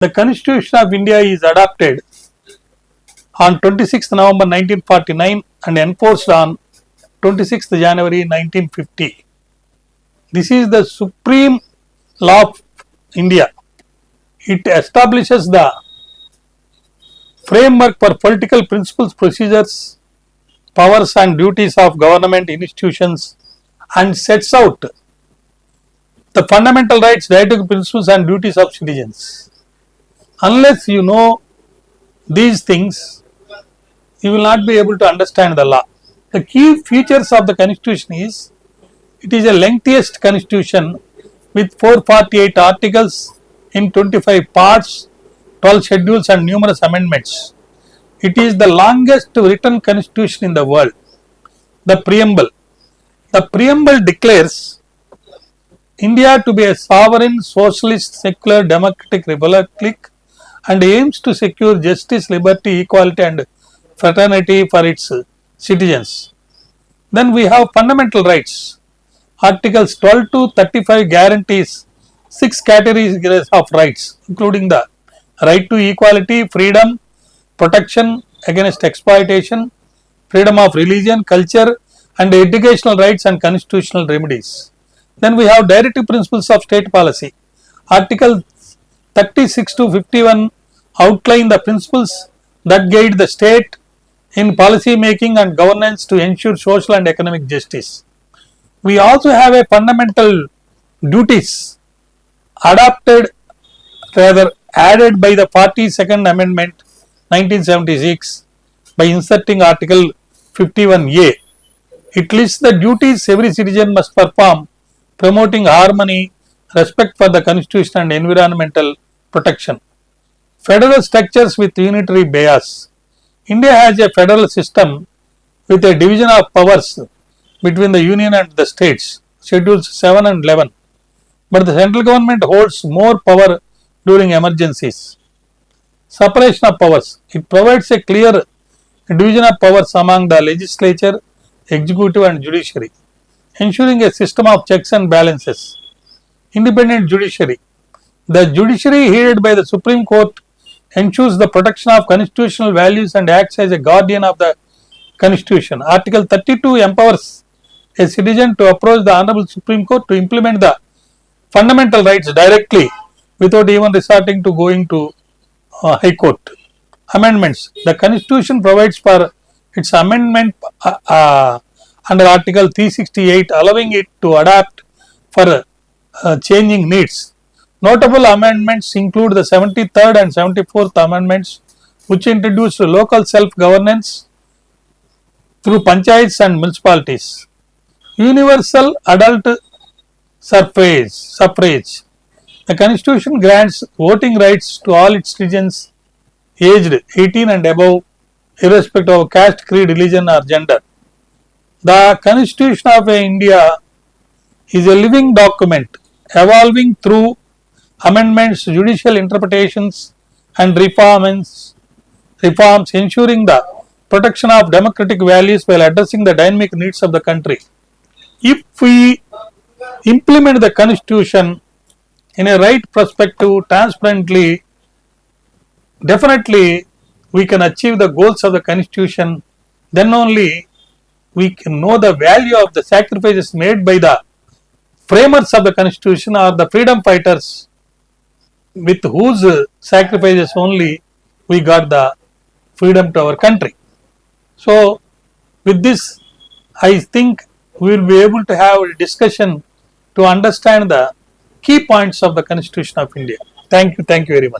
The Constitution of India is adopted on 26th November 1949 and enforced on 26th January 1950. This is the supreme law of India. It establishes the framework for political principles, procedures, powers and duties of government institutions and sets out the fundamental rights, didactic principles and duties of citizens. Unless you know these things, you will not be able to understand the law. The key features of the Constitution is, it is the lengthiest Constitution with 448 articles in 25 parts, 12 schedules and numerous amendments. It is the longest written Constitution in the world. The Preamble. The Preamble declares India to be a sovereign, socialist, secular, democratic republic and aims to secure justice, liberty, equality and fraternity for its citizens. Then we have fundamental rights. Articles 12 to 35 guarantees 6 categories of rights, including the right to equality, freedom, protection against exploitation, freedom of religion, culture and educational rights and constitutional remedies. Then we have directive principles of state policy. Article 36 to 51 outline the principles that guide the state in policy making and governance to ensure social and economic justice. We also have a fundamental duties added by the 42nd Amendment 1976 by inserting Article 51A. It lists the duties every citizen must perform, promoting harmony, respect for the Constitution and environmental protection. Federal structures with unitary bias. India has a federal system with a division of powers between the Union and the states, Schedules 7 and 11. But the central government holds more power during emergencies. Separation of powers. It provides a clear division of powers among the legislature, executive and judiciary, ensuring a system of checks and balances. Independent judiciary. The judiciary headed by the Supreme Court ensures the protection of constitutional values and acts as a guardian of the Constitution. Article 32 empowers a citizen to approach the Honorable Supreme Court to implement the fundamental rights directly without even resorting to going to High Court. Amendments. The Constitution provides for its amendment under Article 368, allowing it to adapt for changing needs. Notable amendments include the 73rd and 74th Amendments, which introduced local self-governance through panchayats and municipalities. Universal adult suffrage. The Constitution grants voting rights to all its citizens aged 18 and above, irrespective of caste, creed, religion or gender. The Constitution of India is a living document, evolving through amendments, judicial interpretations and reforms, ensuring the protection of democratic values while addressing the dynamic needs of the country. If we implement the Constitution in a right perspective, transparently, definitely we can achieve the goals of the Constitution. Then only we can know the value of the sacrifices made by the framers of the Constitution or the freedom fighters, with whose sacrifices only we got the freedom to our country. So, with this, I think we will be able to have a discussion to understand the key points of the Constitution of India. Thank you very much.